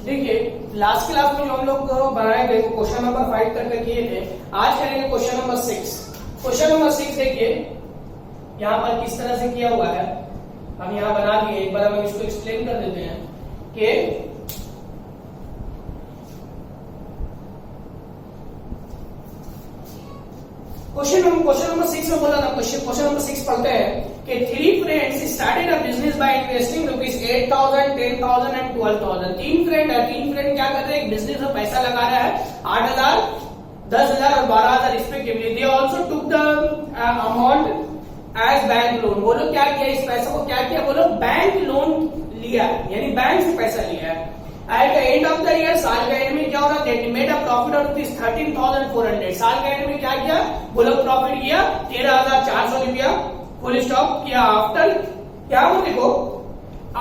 देखिए last class में जो हम लोग बनाए थे वो क्वेश्चन नंबर 5 तक किए थे। आज करेंगे क्वेश्चन नंबर 6। क्वेश्चन नंबर 6 देखिए यहाँ पर किस तरह से किया हुआ है, हम यहाँ बना दिए। एक बार हम इसको एक्सप्लेन कर देते हैं कि क्वेश्चन नंबर 6 में बोला था, क्वेश्चन नंबर 6 पढ़ते हैं कि 3 friends started a business by investing ₹8,000, 10,000 and 12,000। 3 friend क्या कर रहे हैं, एक बिजनेस में पैसा लगा रहा है 8,000, 10,000 और 12,000 respectively. They also took the amount as bank loan. वो लोग क्या किया, इस पैसे को क्या किया, वो लोग बैंक लोन लिया, यानी बैंक से पैसा लिया है। Eight the end of the year, साल के एंड में क्या हो रहा है, they made a profit of ₹13,400। साल के एंड में क्या किया, वो लोग प्रॉफिट किया 13,400 रुपया। फुल स्टॉप किया। आफ्टर क्या वो देखो,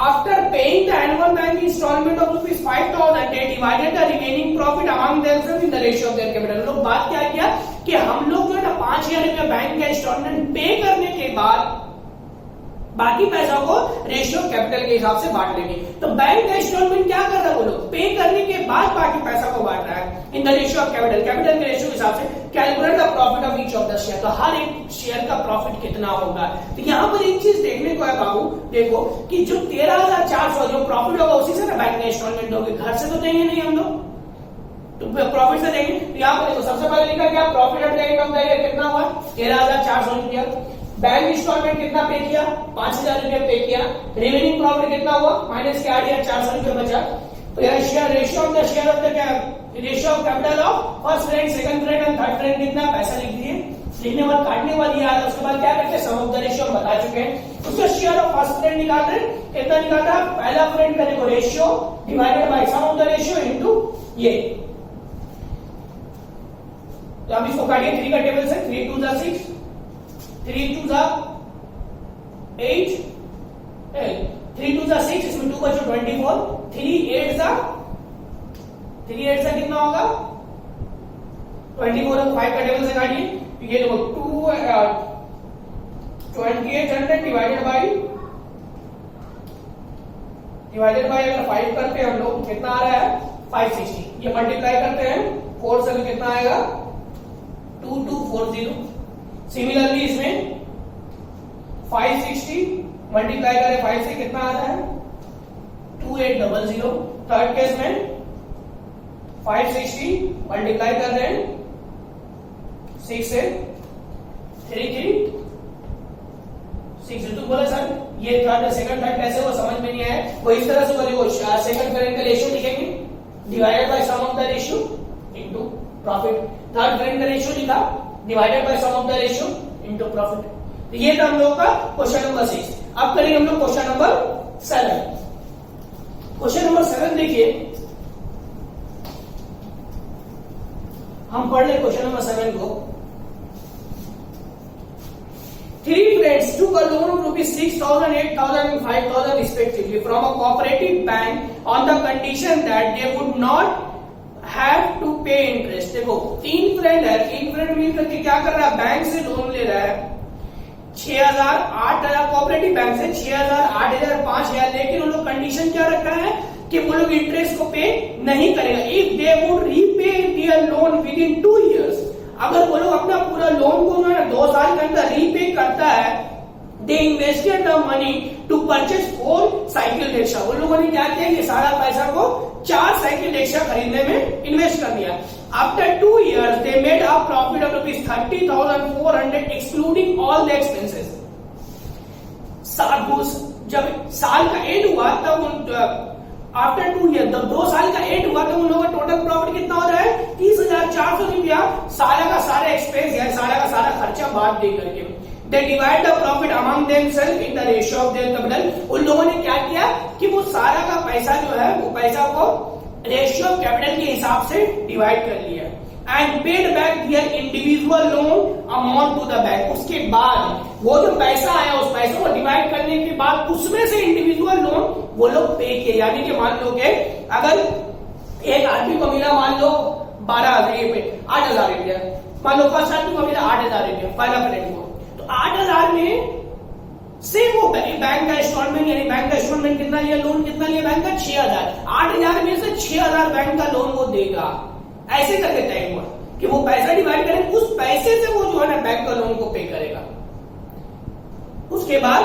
after paying the annual bank instalment of ₹5,000 they divided the remaining profit among themselves in the ratio of their capital। लोग बात क्या किया कि हम लोग जो है ना 5,000 रुपया बैंक का इंस्टॉलमेंट पे करने के बाद बाकी पैसा को रेशियो कैपिटल के हिसाब से बांट लेंगे। तो बैंक का इंस्टॉलमेंट क्या कर रहा है, वो लोग पे करने के बाद बाकी पैसा को बांट रहा है in the ratio of capital. Capital के रेशियो के हिसाब से calculate the profit of each of the share. तो हर एक शेयर का प्रॉफिट कितना होगा। तो यहाँ पर एक चीज देखने को है बाबू, देखो कि जो 13,400 जो प्रॉफिट होगा उसी से ना बैंक का इंस्टॉलमेंट दोगे, घर से तो देंगे नहीं हम लोग, तो प्रॉफिट से देंगे। तो यहाँ पर देखो सबसे पहले लिखा क्या, profit at the end of the year कितना हुआ 13,400 रुपया। बैंक इंस्टॉलमेंट कितना पे किया, 5,000 रुपया पे किया। रिमेनिंग प्रॉफिट कितना हुआ, माइनस के 8,400 रुपया बचा। तो यहाँ share ratio of the share of the क्या, ratio of capital of first friend, second friend and third friend कितना पैसा लिख दिए। लिखने बाद काटने वाली याद है, उसके बाद क्या करते हैं, सम ऑफ द रेशियो हम बता चुके हैं। उसका शेयर ऑफ फर्स्ट फ्रेंड निकाल रहे हैं, कितना निकालता है, पहला फ्रेंड का देखो ratio divided by sum of the ratio into ये। तो अब इसको काटिए 3 का टेबल से, 3 2 6, 3 2 8, 3 2 6, इसमें 2 बचो 24, 3 8 कितना होगा 24 और 5 का टेबल से काटिए। ये देखो 2800 डिवाइडेड बाय अगर 5 करते हैं हम लोग कितना आ रहा है 560। ये मल्टीप्लाई करते हैं 4 से कितना आएगा 2240। सिमिलरली इसमें 560 मल्टीप्लाई करें 5 से कितना आ रहा है 2800। थर्ड केस में 560 मल्टीप्लाई कर रहे हैं 6 से 3360। तो बोला सर ये थर्ड सेकंड थर्ड कैसे वो समझ में नहीं आया, वो इस तरह से बोले, सेकंड फ्रेंड का रेशियो लिखेंगे divided by sum of the ratio into profit. Third friend का रेशियो लिखा divided by sum of the ratio into profit. तो ये था हम लोग का क्वेश्चन नंबर 6। अब करेंगे हम लोग क्वेश्चन नंबर 7। क्वेश्चन नंबर 7 देखिए, हम पढ़ ले क्वेश्चन नंबर 7 को। 3 friends took a loan of ₹6,000, 8,000 and 5,000 respectively from a cooperative bank on the condition that they would not have to pay interest। देखो 3 फ्रेंड है, 3 फ्रेंड मिलकर के क्या कर रहा है, बैंक से लोन ले रहा है 6,000, 8,000, कोऑपरेटिव बैंक से 6,000, 8,000, 5,000, लेकिन उन लोग कंडीशन क्या रखा है कि वो लोग इंटरेस्ट को पे नहीं करेगा। If they would repay there loan with in 2 years, अगर वो लोग अपना पूरा लोन को 2 साल के अंदर रीपे करता है, they invested the money to purchase 4 cycle rickshaw. वो लोगों ने क्या किया, ये सारा पैसा को 4 साइकिल रिक्शा खरीदने में इन्वेस्ट कर दिया। After 2 years they made a profit of ₹30,400 excluding all the expenses। जब साल का एंड हुआ तब आफ्टर 2 years, जब 2 साल का एंड हुआ तो उन लोगों का टोटल प्रॉफिट कितना हो रहा है 30,400 रुपया। सारा का सारा एक्सपेंस है, सारा का सारा खर्चा बात दे करके they divide the profit among themselves in the ratio of their capital। उन लोगों ने क्या किया कि वो सारा का पैसा जो है वो पैसा को रेशियो ऑफ कैपिटल के हिसाब से डिवाइड कर लिया and paid back their individual loan amount to the bank. उसके बाद वो जो पैसा आया उस पैसे को डिवाइड करने के बाद उसमें से इंडिविजुअल लोन वो लोग पे किए। यानी कि मान लो कि अगर एक आदमी को मिला मान लो 12,000 पे 8,000 रुपया, मान लो फर्स्ट आदमी को मिला 8,000 रुपया पहला फ्रेंड को, तो 8,000 में से वो बैंक का इंस्टॉलमेंट, यानी बैंक का इंस्टॉलमेंट कितना लिया, लोन कितना लिया बैंक का 6000, 8000 में से 6000 बैंक का लोन वो देगा। ऐसे करके तय हुआ कि वो पैसा डिवाइड करें, उस पैसे से वो जो है ना बैंक का लोन को पे करेगा। उसके बाद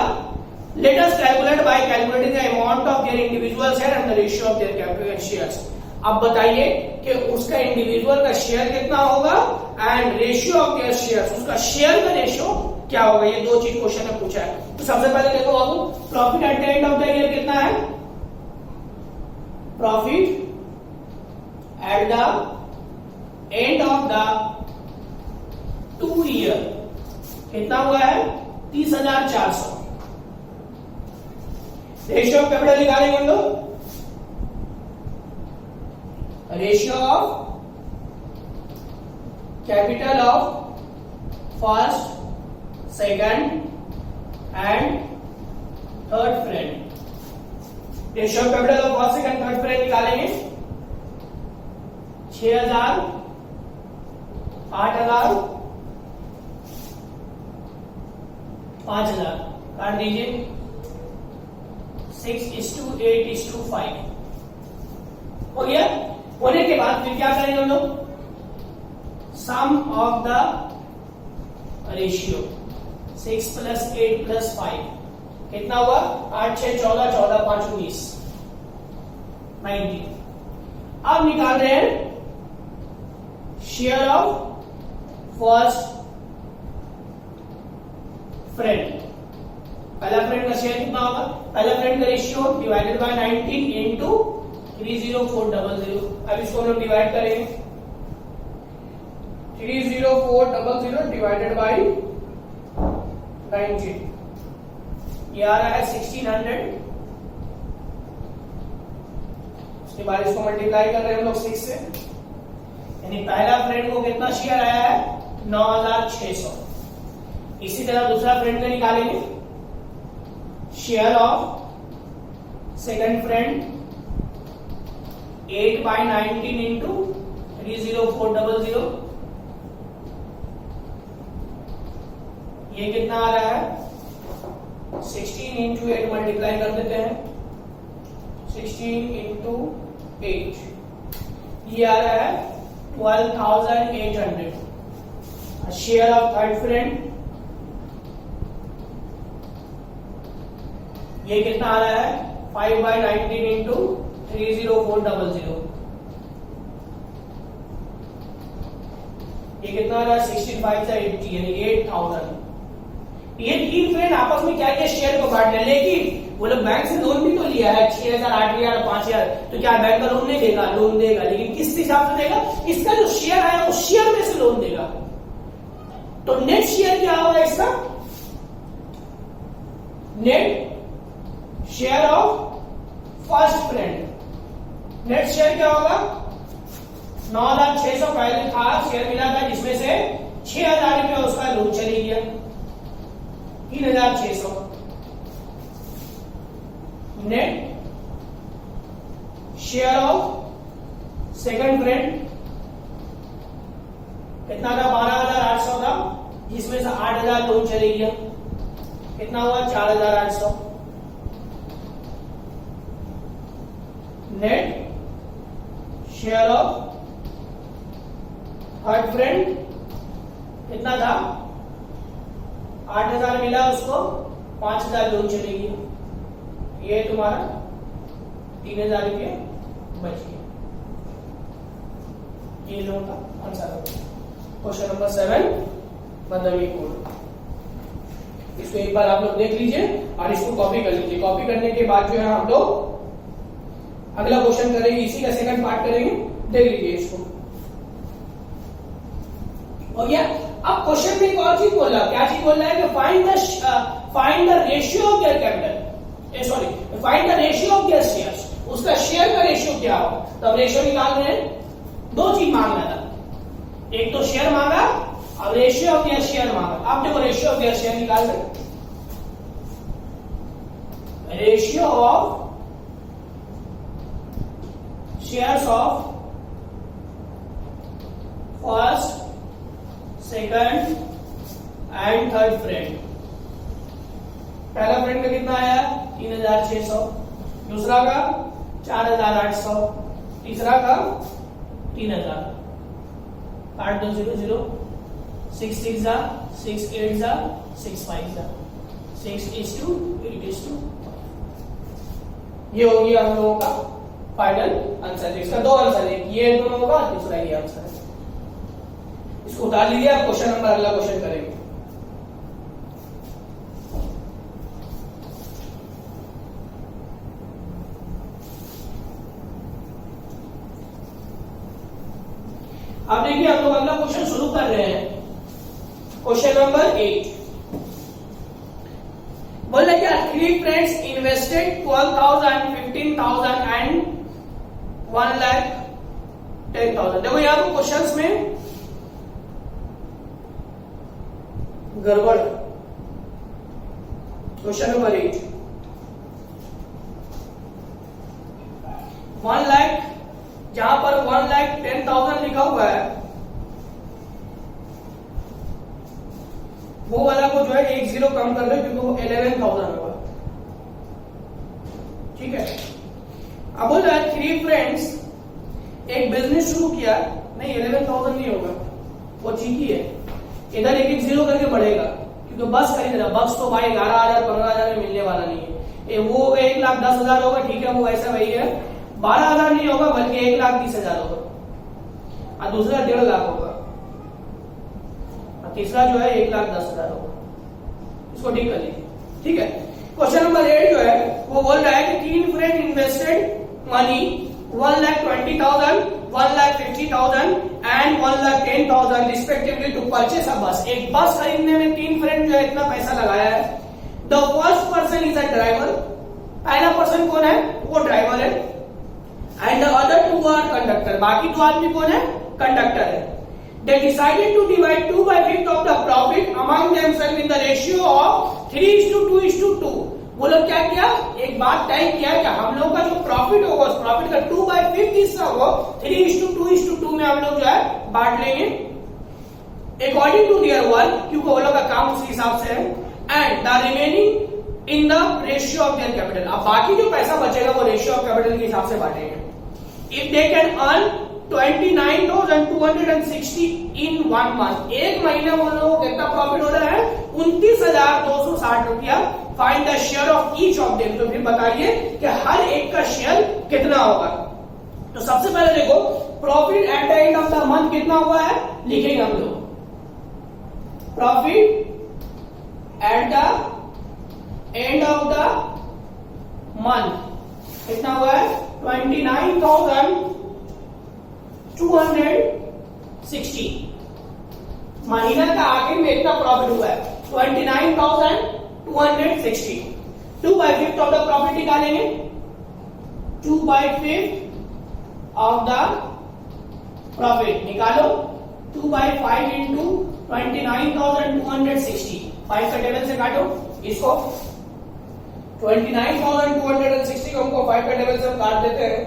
let us calculate bye calculating the amount of their individual share and the ratio of their capital shares. अब बताइए कि उसका इंडिविजुअल का शेयर कितना होगा and ratio of there shares, उसका शेयर का रेशियो क्या होगा। ये दो चीज क्वेश्चन में पूछा है। तो सबसे पहले देखो बाबू, profit at the end of the year कितना है, profit at the end of the 2 year कितना हुआ है 30,400। रेशियो ऑफ कैपिटल निकालेंगे हम लोग, ratio of capital of first, second and third friend. Ratio of capital of first, second, third friend निकालेंगे। 6000, 8000, 5000 काट दीजिए। 6:8:5 हो गया। होने के बाद फिर क्या करेंगे हम लोग, सम ऑफ द रेशियो 6 + 8 + 5 कितना हुआ 8 6 14 14 5 19 19। अब निकाल रहे हैं शेयर ऑफ फर्स्ट फ्रेंड। पहला फ्रेंड का शेयर कितना होगा, पहला फ्रेंड का रेशियो डिवाइडेड बाय 19 इंटू 30400। अब इसको हम लोग डिवाइड करेंगे, 30400 डिवाइडेड बाय 19, ये आ रहा है 1600। उसके बाद इसको मल्टीप्लाई कर रहे हैं हम लोग 6 से, यानी पहला फ्रेंड को कितना शेयर आया है 9600। इसी तरह दूसरा फ्रेंड का निकालेंगे, share of second friend 8/19 into 30400, ये कितना आ रहा है 16 इंटू 8 मल्टीप्लाई कर देते हैं, 16 इंटू 8 ये आ रहा है 12,800। शेयर ऑफ थर्ड फ्रेंड ये कितना आ रहा है 5/19 इंटू 30400, ये कितना आ रहा है 16 5 से 80 यानी 8000। ये तीन फ्रेंड आपस में क्या किया, शेयर को बांट लिया, लेकिन वो लोग बैंक से लोन भी तो लिया है 6000 8000 5000, तो क्या बैंक का लोन नहीं देगा, लोन देगा, लेकिन किस हिसाब से देगा, इसका जो शेयर है उस शेयर में से लोन देगा। तो नेट शेयर क्या होगा इसका, net share of first friend. Net share क्या होगा 9600 पहले था शेयर मिला था, जिसमें से 6000 रुपया उसका लोन चली गया 3600। Net share of second friend कितना था 12,800 था, जिसमें से 8,000 लोन चले गया, कितना हुआ 4,800। Net share of third friend कितना था 8,000 मिला उसको, 5,000 लोन चले गया, ये तुम्हारा 3,000 रुपये बच गया। ये लोन का आंसर है क्वेश्चन नंबर 7 मतलब ये कोड। इसको एक बार आप लोग देख लीजिए और इसको कॉपी कर लीजिए। कॉपी करने के बाद जो है हम लोग अगला क्वेश्चन करेंगे, इसी का सेकंड पार्ट करेंगे, देख लीजिए इसको। हो गया। अब क्वेश्चन में एक और चीज बोल रहा है, क्या चीज बोल रहा है कि find the ratio of their capital, sorry find the ratio of there shares, उसका शेयर का रेशियो क्या हो। तो अब रेशियो निकाल रहे हैं, दो चीज मांग रहा था, एक तो शेयर मांगा और रेशियो ऑफ देयर शेयर मांगा। अब देखो रेशियो ऑफ देयर शेयर निकाल रहे, ratio of shares of first second and third friend पहला फ्रेंड का कितना आया 3600, दूसरा का 4800, तीसरा का 3000। काट दो 0 0, 6 6 जा 6 8 जा 6 5 जा 6:8:2। ये हो गया हम लोगों का फाइनल आंसर। इसका दो आंसर है, ये दोनों होगा, दूसरा ये आंसर है। इसको उतार लीजिए, आप क्वेश्चन नंबर अगला क्वेश्चन करेंगे। अब देखिए हम लोग अगला क्वेश्चन शुरू कर रहे हैं। क्वेश्चन नंबर 8 बोल रहे क्या 3 फ्रेंड्स इन्वेस्टेड 12,000, 15,000 एंड 1,10,000। देखो यहां पर क्वेश्चंस में गड़बड़। क्वेश्चन नंबर 8 1 लाख, जहां पर 1,10,000 लिखा हुआ है, वो वाला को जो है 1 0 कम कर दो क्योंकि वो 11,000 होगा। ठीक है। अब बोल रहा है 3 फ्रेंड्स एक बिजनेस शुरू किया, नहीं 11,000 नहीं होगा, वो ठीक ही है। इधर एक 0 करके बढ़ेगा क्योंकि बस खरीद रहा, बस तो भाई 11,000 15,000 में मिलने वाला नहीं है। वो 1,10,000 होगा, ठीक है, वो ऐसा वही है। 12,000 नहीं होगा बल्कि 1,30,000 होगा, और दूसरा 1.5 लाख होगा, और तीसरा जो है 1,10,000 होगा। इसको ठीक कर लीजिए। ठीक है। क्वेश्चन नंबर 8 जो है वो बोल रहा है कि 3 friend invested money 1,20,000, 1,50,000 and 1,10,000 respectively to purchase a bus. एक बस खरीदने में 3 फ्रेंड जो है इतना पैसा लगाया है। The first person is a driver, पहला पर्सन कौन है, वो ड्राइवर है, and the other 2 are conductor, बाकी 2 आदमी कौन है, कंडक्टर है। They decided to divide 2/5 of the profit among themselves in the ratio of 3:2:2। वो लोग क्या किया, एक बात तय किया कि हम लोग का जो प्रॉफिट होगा उस प्रॉफिट का 2/5 हिस्सा होगा 3:2:2 में हम लोग जो है बांट लेंगे अकॉर्डिंग टू देयर वर्क, क्योंकि वो लोग का काम उसी हिसाब से है, and the remaining in the ratio of their capital. अब बाकी जो पैसा बचेगा वो रेशियो ऑफ कैपिटल के हिसाब से बांटेंगे। If they can earn 29,260 in 1 month, एक महीने वो लोगों को कितना प्रॉफिट हो रहा है, 29,260 रुपया। Find the share of each of them, तो फिर बताइए कि हर एक का शेयर कितना होगा। तो सबसे पहले देखो profit at the end of the month कितना हुआ है, लिखेंगे हम लोग profit at the end of the month कितना हुआ है 29,260। महीना का आखिर में इतना प्रॉफिट हुआ है 29,260। 2/5 ऑफ द प्रॉफिट निकालेंगे, 2/5 ऑफ द प्रॉफिट निकालो, 2/5 इंटू 29,260। 5 का टेबल से काटो इसको, 29,260 को हमको 5 का टेबल से हम काट देते हैं,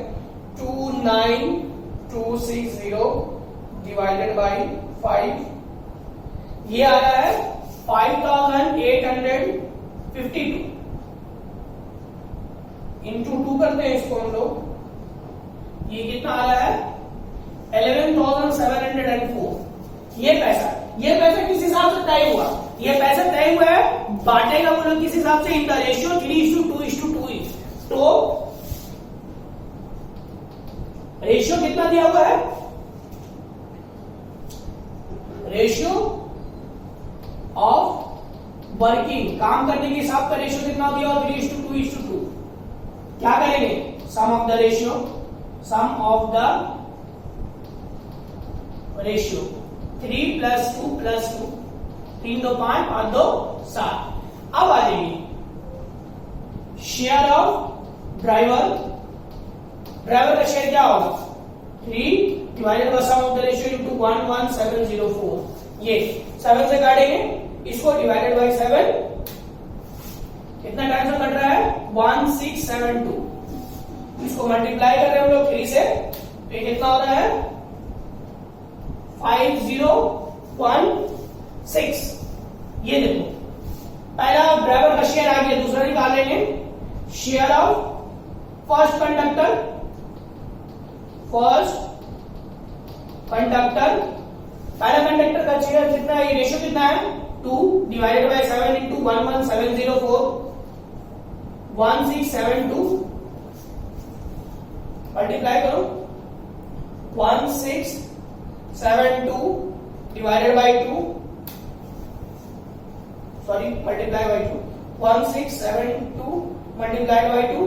2,9,260 डिवाइडेड बाई 5, ये आ रहा है 5,852 इंटू 2 करते हैं इसको हम लोग, ये कितना आ रहा है 11,704। ये पैसा किस हिसाब से तय हुआ, ये पैसा तय हुआ है, बांटेगा वो लोग किस हिसाब से, इन द रेशियो 3:2:2। तो रेशियो कितना दिया हुआ है, रेशियो ऑफ वर्किंग, काम करने के हिसाब का रेशियो कितना दिया हुआ 3:2:2। क्या करेंगे, sum of the ratio, sum of the ratio 3 + 2 + 2, 3 2 5 5 2 7। अब आ जाएगी शेयर ऑफ ड्राइवर, ड्राइवर का शेयर क्या होगा 3 divided by sum of the ratio into 11704। ये 7 से काटेंगे इसको, डिवाइडेड बाय 7 कितना टाइम से कट रहा है 1672। इसको मल्टीप्लाई कर रहे हैं हम लोग 3 से, तो ये कितना हो रहा है 5016। ये देखो पहला ड्राइवर का शेयर आ गया, दूसरा निकाल लेंगे शेयर ऑफ फर्स्ट कंडक्टर पहला कंडक्टर का शेयर कितना है, ये रेशियो कितना है 2 डिवाइडेड बाय 7 इंटू 11704 1672 मल्टीप्लाई करो 1672 divided by 2 sorry multiply by 2 1672 multiplied by 2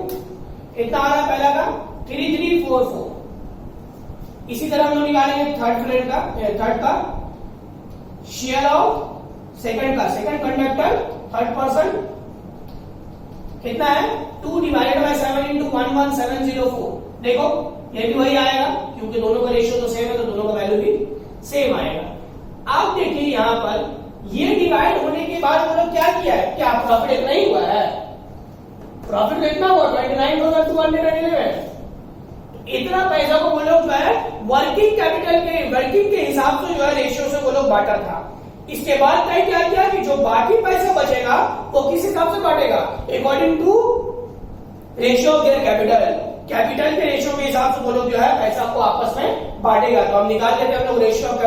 कितना आ रहा है पहला का 3344। इसी तरह हम लोग निकालेंगे थर्ड का share of second conductor third person कितना है 2 डिवाइडेड बाय 7 इंटू 11704। देखो ये भी वही आएगा क्योंकि दोनों का रेशियो तो सेम है तो दोनों का वैल्यू भी सेम आएगा। आप देखिए यहां पर ये डिवाइड होने के बाद वो लोग क्या किया है, क्या प्रॉफिट इतना ही हुआ है, प्रॉफिट कितना हुआ 29,211। इतना पैसा को वो लोग जो है वर्किंग के हिसाब से जो है रेशियो से वो लोग बांटा था। इसके बाद तय क्या किया कि जो बाकी पैसा बचेगा वो किस हिसाब से बांटेगा, according to ratio of their capital के रेशियो के हिसाब से वो लोग जो है पैसा को आपस में बांटेगा। तो हम निकाल लेते हैं हम लोग ratio of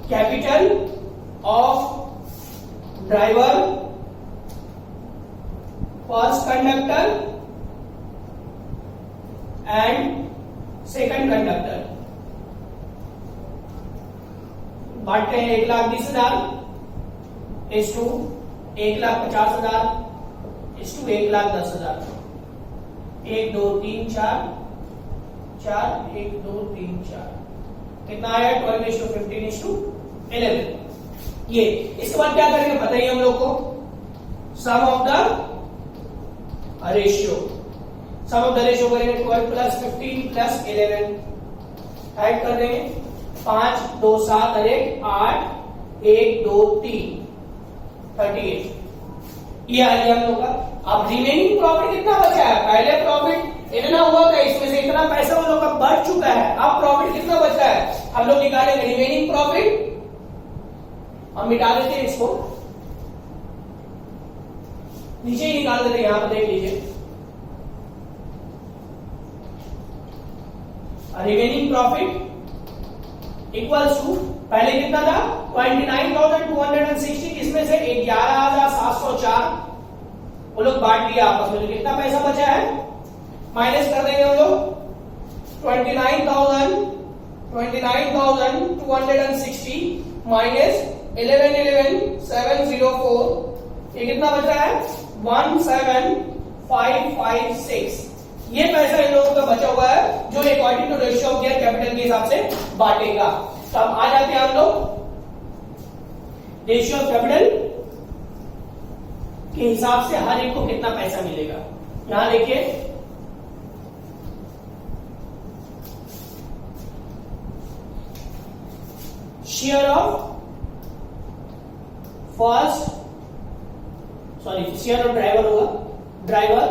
capital of driver first conductor and second conductor बांटते हैं 1,20,000 इस टू 1,50,000 इस टू 1,10,000 1 2 3 4 1 2 3 4 कितना आया 12:15:11। ये इसके बाद क्या करेंगे बताइए हम लोग को, सम ऑफ द रेशियो करेंगे 12 प्लस 15 प्लस 11 ऐड कर देंगे 5 2 7 और 1 8 1 2 3 38। ये आ गया हम लोग का। अब रिमेनिंग प्रॉफिट कितना बचा है, पहले प्रॉफिट इतना हुआ था इसमें से इतना पैसा वो लोग का बढ़ चुका है, अब प्रॉफिट कितना बचा है हम लोग निकालेंगे रिमेनिंग प्रॉफिट। हम मिटा देते हैं इसको, नीचे ही निकाल देते हैं, यहां पर देख लीजिए रिमेनिंग प्रॉफिट इक्वल्स टू पहले कितना था 29,260, इसमें से 11,704 वो लोग बांट दिया आपस में, तो कितना पैसा बचा है माइनस कर देंगे हम लोग 29,260 माइनस 11,704 ये कितना बचा है 17,556। ये पैसा इन लोगों का बचा हुआ है जो according to ratio of their capital के हिसाब से बांटेगा। तो अब आ जाते हैं हम लोग रेशियो ऑफ कैपिटल के हिसाब से हर एक को कितना पैसा मिलेगा। यहां देखिए शेयर ऑफ ड्राइवर होगा, ड्राइवर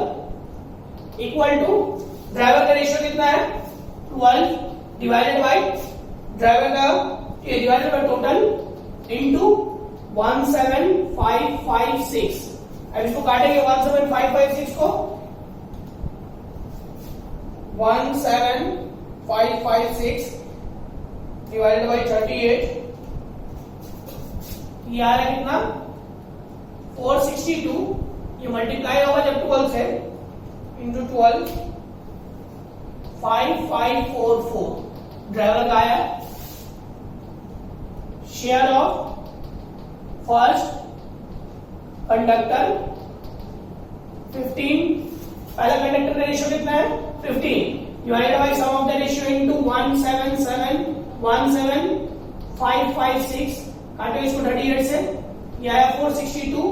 इक्वल टू ड्राइवर का रेशियो कितना है 12 डिवाइडेड बाय ड्राइवर का डिवाइडेड बाय टोटल इनटू 17556। अब इसको काटेंगे 17556 को 17556 डिवाइडेड बाय 38 ये आ रहा है कितना 462। ये मल्टीप्लाई होगा जब 12 से इंटू 12 5544 ड्राइवर का आया। शेयर ऑफ फर्स्ट कंडक्टर 15, पहला कंडक्टर का रेशियो कितना है 15 divided by sum of the ratio into 177,17556 काटो इसको 38 से, ये आया 462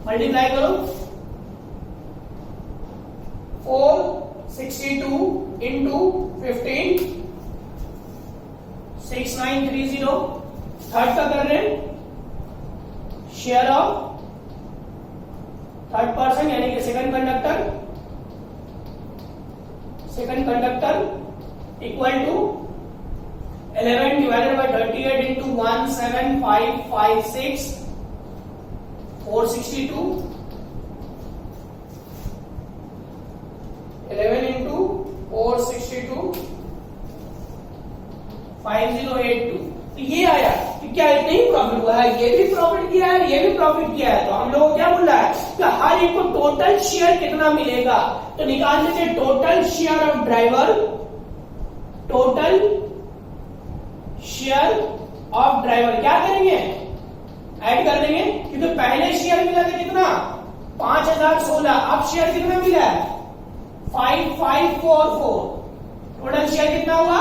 मल्टीप्लाई करो 462 इंटू 15 6930। थर्ड का कर रहे हैं शेयर ऑफ थर्ड पर्सन यानी कि second conductor equal to 11 divided by 38 into 17556 462 11 into 462 5082। तो ये आया कि क्या इतना ही प्रॉफिट हुआ है, ये भी प्रॉफिट किया है, ये भी प्रॉफिट किया है। तो हम लोग क्या बोल रहा है कि हर एक को टोटल शेयर कितना मिलेगा, तो निकाल देते total share of driver, total share of driver क्या करेंगे, ऐड कर देंगे, क्योंकि पहले शेयर मिला था कितना 5016, अब शेयर कितना मिला है 5544, टोटल शेयर कितना हुआ,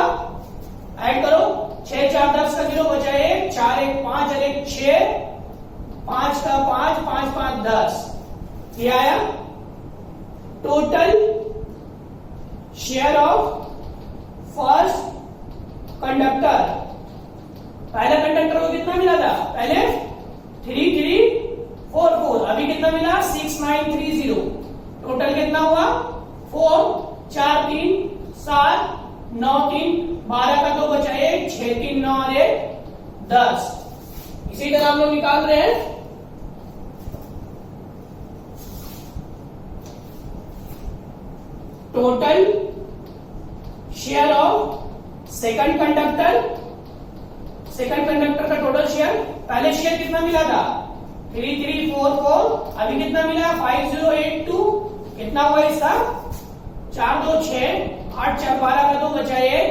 ऐड करो 6 4 10 का 0 बचा 1, 4 1 5 और 1 6, 5 का 5 5 5 10, ये आया total share of first conductor. पहले कंडक्टर को कितना मिला था, पहले 3344, अभी कितना मिला 6930, टोटल कितना हुआ 4 4 3 7 9 3 12 का 2 बचा 1, 6 3 9 और 1 10। इसी तरह हम लोग निकाल रहे हैं total share of second conductor, second conductor का टोटल शेयर, पहले शेयर कितना मिला था 3344, अभी कितना मिला 5082, कितना हुआ इसका 4 2 6 8 4 12 का 2 बचा 1,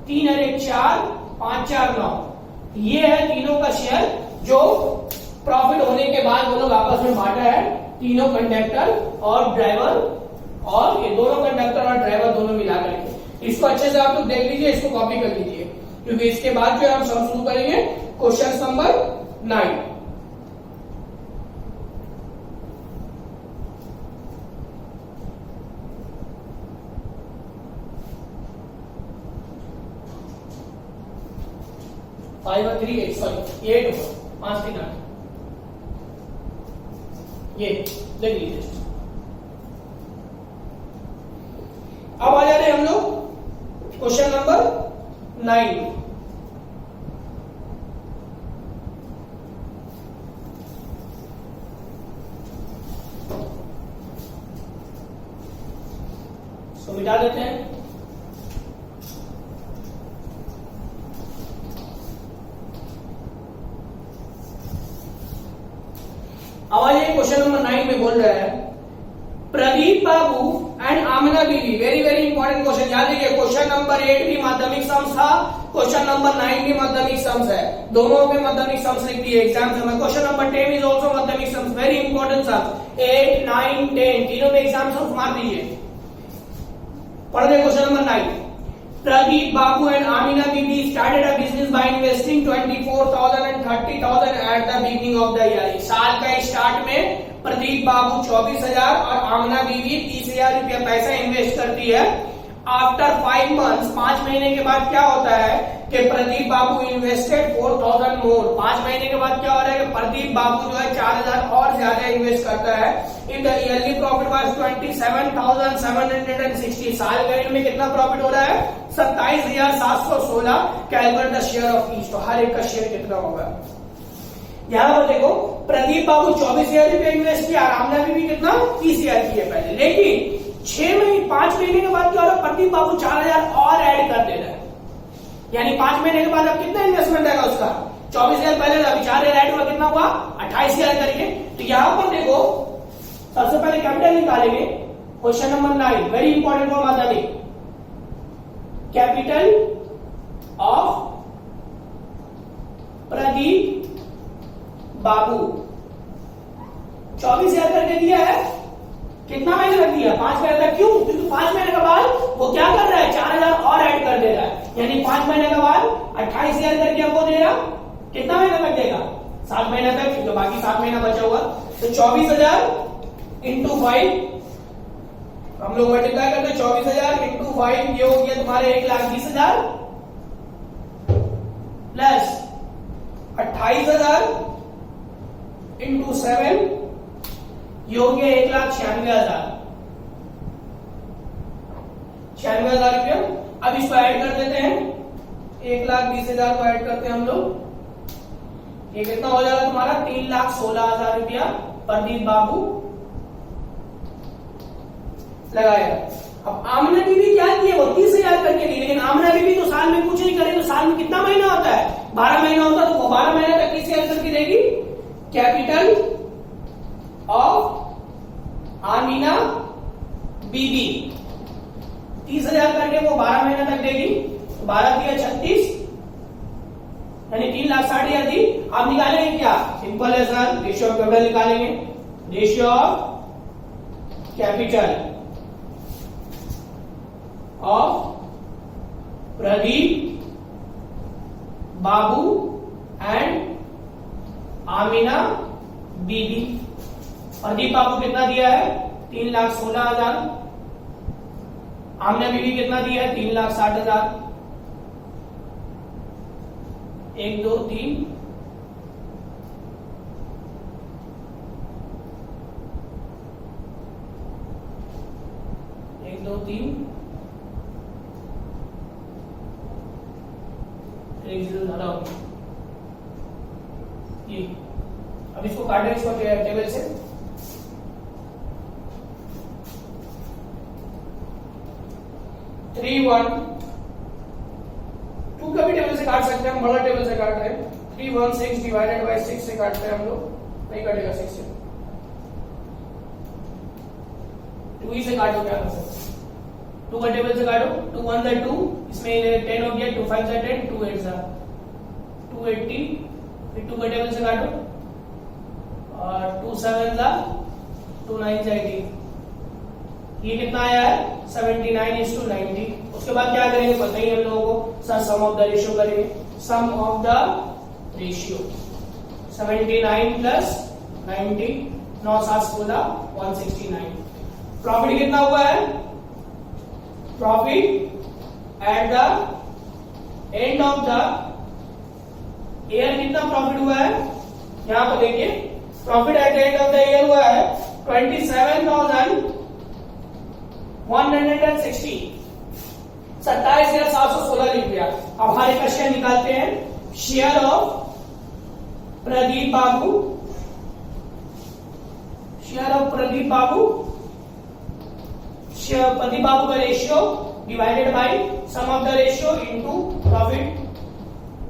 3 और 1 4 5 4 9, ये है तीनों का शेयर जो प्रॉफिट होने के बाद वो लोग आपस में बांटा है, तीनों कंडक्टर और ड्राइवर, और ये दोनों कंडक्टर और ड्राइवर दोनों मिला करके। इसको अच्छे से आप लोग देख लीजिए, इसको कॉपी कर लीजिए, क्योंकि इसके बाद जो हम सम शुरू करेंगे क्वेश्चन नंबर 9। फाइव और 3 8, सॉरी 8 होगा, 5 3 8, ये देख लीजिए। अब आ जाते हैं हम लोग क्वेश्चन नंबर 9। इसको मिटा देते हैं। अब आइए क्वेश्चन नंबर 9 में बोल रहा है प्रदीप बाबू एंड आमिना बीवी, वेरी वेरी इंपॉर्टेंट क्वेश्चन, याद रखिए क्वेश्चन नंबर 8 भी माध्यमिक सम्स था, क्वेश्चन नंबर 9 भी माध्यमिक सम्स है, दोनों में माध्यमिक सम्स लिख दिए एग्जाम में। क्वेश्चन नंबर 10 इज आल्सो माध्यमिक सम्स, वेरी इंपॉर्टेंट सम्स, 8 9 10 तीनों में एग्जाम सम्स मार दीजिए। पढ़ दे question number 9। Pradeep Babu and Amina Bibi started a business by investing 24,000 and 30,000 at the beginning of the year। साल का स्टार्ट में प्रदीप बाबू 24,000 और आमिना बीवी 30,000 रुपया पैसा इन्वेस्ट करती है। आफ्टर 5 मंथ्स, 5 महीने के बाद क्या होता है कि प्रदीप बाबू इन्वेस्टेड 4,000 मोर। 5 महीने के बाद क्या हो रहा है कि प्रदीप बाबू जो है 4,000 और ज्यादा इन्वेस्ट करता है। In the yearly profit was 27,760। साल के एंड में कितना प्रॉफिट हो रहा है 27,716। Calculate the share of each, तो हर एक का शेयर कितना होगा। यहां पर देखो प्रदीप बाबू 24,000 रुपया इन्वेस्ट किया, आमिना बीवी कितना 30,000 किया पहले, लेकिन 5 महीने के बाद क्या हो रहा है प्रदीप बाबू 4,000 और ऐड कर दे रहा है। यानी 5 महीने के बाद अब कितना इन्वेस्टमेंट आएगा उसका 24,000 पहले था, 4,000 ऐड हुआ, कितना हुआ 28,000 करके। तो यहां पर देखो सबसे पहले कैपिटल निकालेंगे, question number 9 very important for माध्यमिक। कैपिटल ऑफ प्रदीप बाबू 24,000 करके दिया है, कितना महीने रख दिया 5 महीने तक। क्यों? क्योंकि 5 महीने के बाद वो क्या कर रहा है 4,000 और ऐड कर दे रहा है, यानी 5 महीने के बाद 28,000 करके आपको दे रहा। कितना महीना तक देगा 7 महीने तक, क्योंकि बाकी 7 महीना बचा हुआ। तो 24,000 इंटू 5 हम लोग मल्टीप्लाई करते हैं, 24,000 इंटू 5 ये हो गया तुम्हारे 1,20,000 प्लस 28,000 इंटू 7 ये हो गया 1,96,000 96,000 रुपया। अब इसको ऐड कर देते हैं 1,20,000 को ऐड करते हैं हम लोग, ये कितना हो जाएगा तुम्हारा 3,16,000 रुपया प्रदीप बाबू लगाया। अब आमना बीबी क्या किए, वो 30,000 करके दी, लेकिन आमना बीबी तो साल में कुछ नहीं करे, तो साल में कितना महीना होता है, 12 महीना होता है, तो वो 12 महीने तक 30,000 करके देगी। कैपिटल ऑफ आमीना बीबी 30,000 करके वो 12 महीने तक देगी, 12 दिया 36, यानी 3,60,000 दी। आप निकालेंगे क्या, सिंपल है सर, रेशियो ऑफ कैपिटल निकालेंगे, ratio of capital of Pradeep Babu and Amina Bibi. Pradeep Babu कितना दिया है 3,16,000, आमीना बीबी कितना दिया है 3,60,000, 1 2 3 1 2 3 1 0 धारा होगी ये। अब इसको काटे, इसको टेबल से, थ्री वन टू का भी टेबल से काट सकते हैं, हम बड़ा टेबल से काट रहे हैं। 316 डिवाइडेड बाय 6 से काटते हैं हम लोग, नहीं कटेगा 6 से, 2 ही से काटो, क्या कर सकते, 2 का टेबल से काटो, 2 1 जा 2, इसमें 10 हो गया, 2 5 जा 10, 2 8 जा 280, फिर 2 का टेबल से काटो, और 2 7 जा 2 9 जा 18, ये कितना आया है 79:90। उसके बाद क्या करेंगे पता ही हम लोगों को sir, sum of the ratio करेंगे, sum of the ratio 79 plus 90, 9 7 16 169। Profit कितना हुआ है, profit at the end of the year कितना प्रॉफिट हुआ है, यहां पर देखिए, profit at the end of the year हुआ है 27,160, 27,716 रुपया। अब हमारे क्वेश्चन निकालते हैं, share of Pradeep Babu, share of Pradeep Babu, Pradeep Babu का ratio divided by sum of the ratio into profit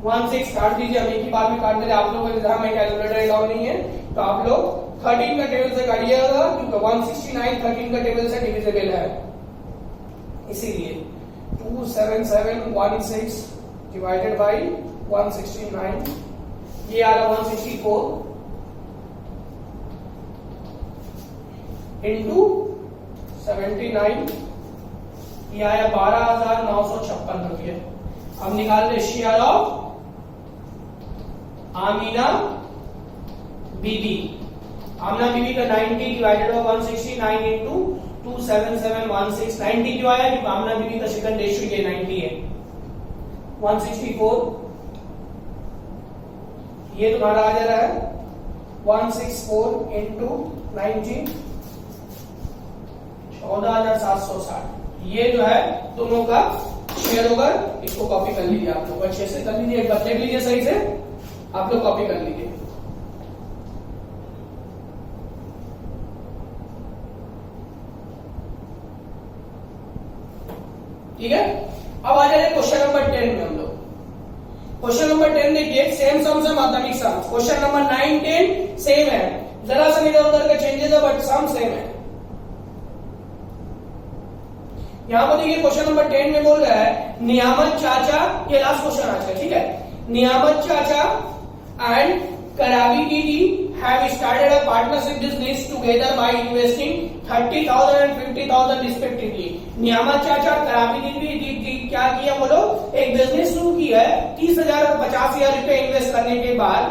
16 काट दीजिए, हम एक ही बार में काट दे रहे, आप लोगों के एग्जाम में कैलकुलेटर अलाउ नहीं है, तो आप लोग 13 का टेबल से काटिएगा, क्योंकि 169 13 का टेबल से डिविजिबल है, इसीलिए 27716 डिवाइडेड बाय 169, ये आ रहा 164 इंटू 79, ये आया 12,956 रुपये। अब निकाल रहे share of Amina Bibi, Amina बीबी का 90 डिवाइडेड बाय 169 इंटू 27716, 90 क्यों आया, क्योंकि आमना बीबी का सेकंड रेशियो ये 90 है, 164, ये तुम्हारा आ जा रहा है 164 इंटू 90, 14,760, ये जो है दोनों का शेयर होगा। इसको कॉपी कर लीजिए, आप लोग अच्छे से कर लीजिए, एक बार देख लीजिए सही से, आप लोग कॉपी कर लीजिए। ठीक है, अब आ जाए क्वेश्चन नंबर 10 में हम लोग। क्वेश्चन नंबर 10 देखिए, सेम सम्स है, माध्यमिक सम्स। क्वेश्चन नंबर 9 10 सेम है, जरा सा इधर उधर का चेंजेस है, बट सम सेम है। यहां पर देखिए क्वेश्चन नंबर 10 में बोल रहा है, नियामत चाचा, ये लास्ट क्वेश्चन आज का, ठीक है, नियामत चाचा एंड करावी दीदी have started a partnership business together by investing 30,000 and 50,000 respectively। नियामत चाचा और करावी दीदी क्या किया बोलो, एक बिजनेस शुरू किया है, 30,000 और 50,000 रुपए इन्वेस्ट करने के बाद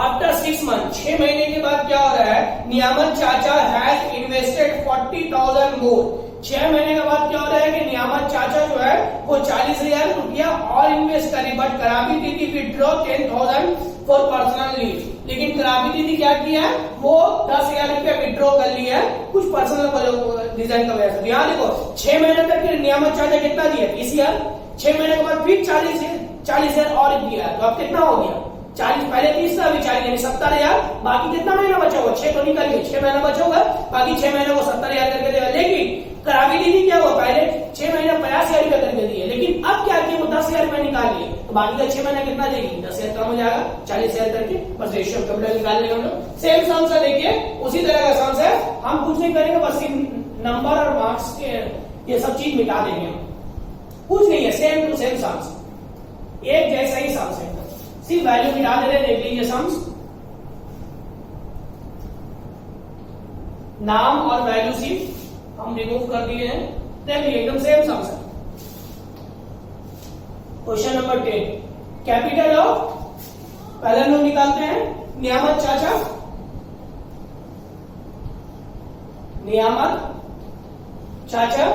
आफ्टर 6 मंथ, 6 महीने के बाद क्या हो रहा है, नियामत चाचा हैज इन्वेस्टेड 40,000 मोर। 6 महीने के बाद क्या हो रहा है कि नियामत चाचा जो है वो 40,000 रुपया और इन्वेस्ट करे, बट करावी दीदी विड्रॉ 10,000 फॉर पर्सनल नीड। लेकिन करावी दीदी क्या किया है, वो 10,000 रुपया विड्रॉ कर लिया है कुछ पर्सनल डिजाइन का वजह से। यहाँ देखो 6 महीने तक नियामत चाचा कितना दिया 30,000, 6 महीने के बाद फिर 40,000 और दिया, तो अब कितना हो गया 40, पहले 30 था अभी 40 यानी 70,000। बाकी कितना महीना बचा होगा 6 तो निकल गए, 6 महीना बचा होगा, बाकी 6 महीने को 70,000 करके देगा। लेकिन करावी दीदी क्या हुआ, पहले 6 महीना 50,000 रुपया करके दिए, लेकिन अब क्या किया वो 10,000 रुपया निकाल लिए, तो बाकी का 6 महीना कितना देगी 10,000 कम हो जाएगा 40,000 करके, बस रेशियो ऑफ कैपिटल निकाल लेंगे हम लोग। सेम सम से देखिए उसी तरह का सम है, हम कुछ नहीं करेंगे, बस नंबर और मार्क्स के ये सब चीज मिटा देंगे हम, कुछ नहीं है, सेम टू सेम सम्स, एक जैसा ही सम्स है, सिर्फ वैल्यू मिटा दे रहे, देख लीजिए सम्स, नाम और वैल्यू सिर्फ हम रिमूव कर दिए हैं, देखिए एकदम सेम सम्स है। क्वेश्चन नंबर 10, कैपिटल ऑफ, पहले हम लोग निकालते हैं नियामत चाचा, नियामत चाचा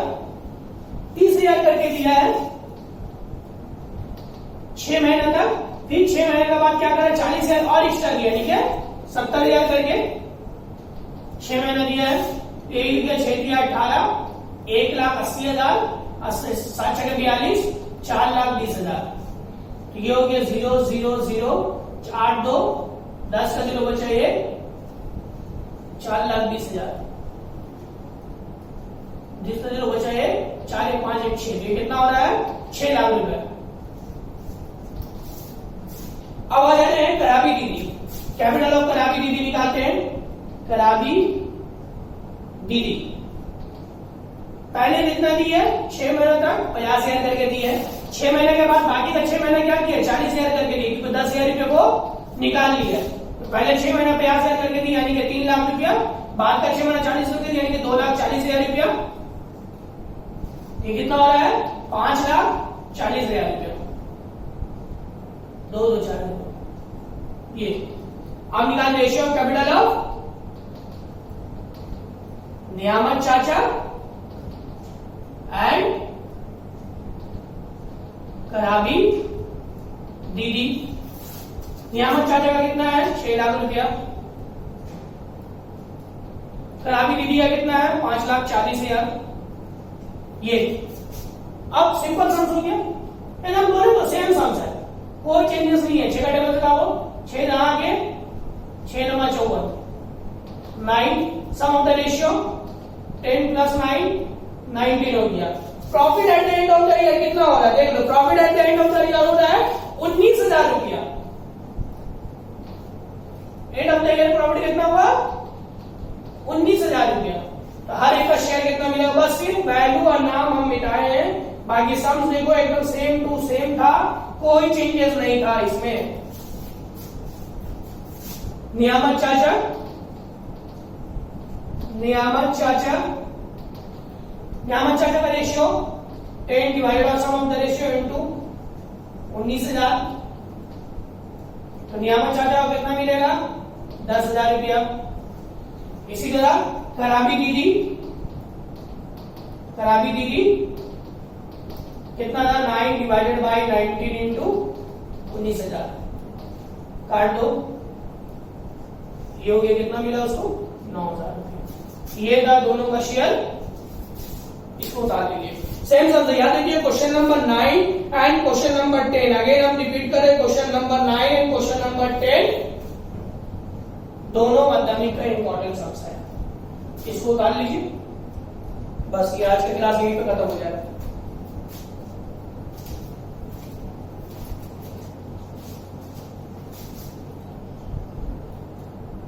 30,000 करके दिया है 6 महीने तक, फिर 6 महीने के बाद क्या करें 40,000 और एक्स्ट्रा दिया, ठीक है 70,000 करके 6 महीने दिया है, 18, 1,80,000, 7,42, 4,20,000, तो ये हो गया 0 0 0 8 2 10 का 0 बचा ये 4,20,000, जिसका 0 बचा ये 4 1 5 1 6, ये कितना हो रहा है 6 लाख रुपए। अब आ जाते हैं करावी दीदी, कैपिटल ऑफ करावी दीदी निकालते हैं, करावी दीदी पहले कितना दी है 6 महीने तक 50,000 करके दी है, 6 महीने के बाद बाकी का 6 महीने क्या किया 40,000 करके दी, तो 10,000 रुपये को निकाल लिया, तो पहले 6 महीने 50,000 करके दी यानी कि 3 लाख रुपया, बाद का 6 महीना 40 करके दी यानी कि 2,40,000 रुपया, ये कितना हो रहा है 5,40,000 रुपया, 2 2 4 ये। अब निकाल रेशियो ऑफ कैपिटल ऑफ नियामत चाचा एंड करावी दीदी। नियामत चाचा का कितना है 6 लाख रुपया, करावी दीदी का कितना है 5,40,000, ये। अब सिंपल सम्स हो गया, एकदम दोनों तो सेम सम्स है, कोई चेंजेस नहीं है। 6 का टेबल लगाओ, 6 यहाँ के 6 9 14, 9 सम ऑफ द रेशियो 10 + 9 19 हो गया। Profit at the end of the year कितना हो रहा है देख लो, profit at the end of the year हो रहा है 19,000 रुपया, end of the year profit कितना हुआ 19,000 रुपया, तो हर एक का शेयर कितना मिला, बस सिर्फ वैल्यू और नाम हम मिटाए हैं, बाकी सम्स देखो एकदम सेम टू सेम था, कोई चेंजेस नहीं था इसमें। नियामत चाचा, नियामत चाचा, नियामत चाचा का ratio 10 divided by sum of the ratio into 19,000, तो नियामत चाचा को कितना मिलेगा 10,000 रुपया। इसी तरह करावी दीदी, करावी दीदी कितना था 9 डिवाइडेड बाय 19 इनटू 19,000, काट दो, ये हो गया कितना मिला उसको 9,000 रुपया, ये था दोनों का शेयर, इसको उतार दीजिए। सेम शब्द याद रखिए, question number 9 and question number 10, again हम रिपीट करें, question number 9 and question number 10 दोनों माध्यमिक का इंपॉर्टेंट सम्स है, इसको उतार लीजिए, बस ये आज का क्लास यहीं पे खत्म हो जाएगा।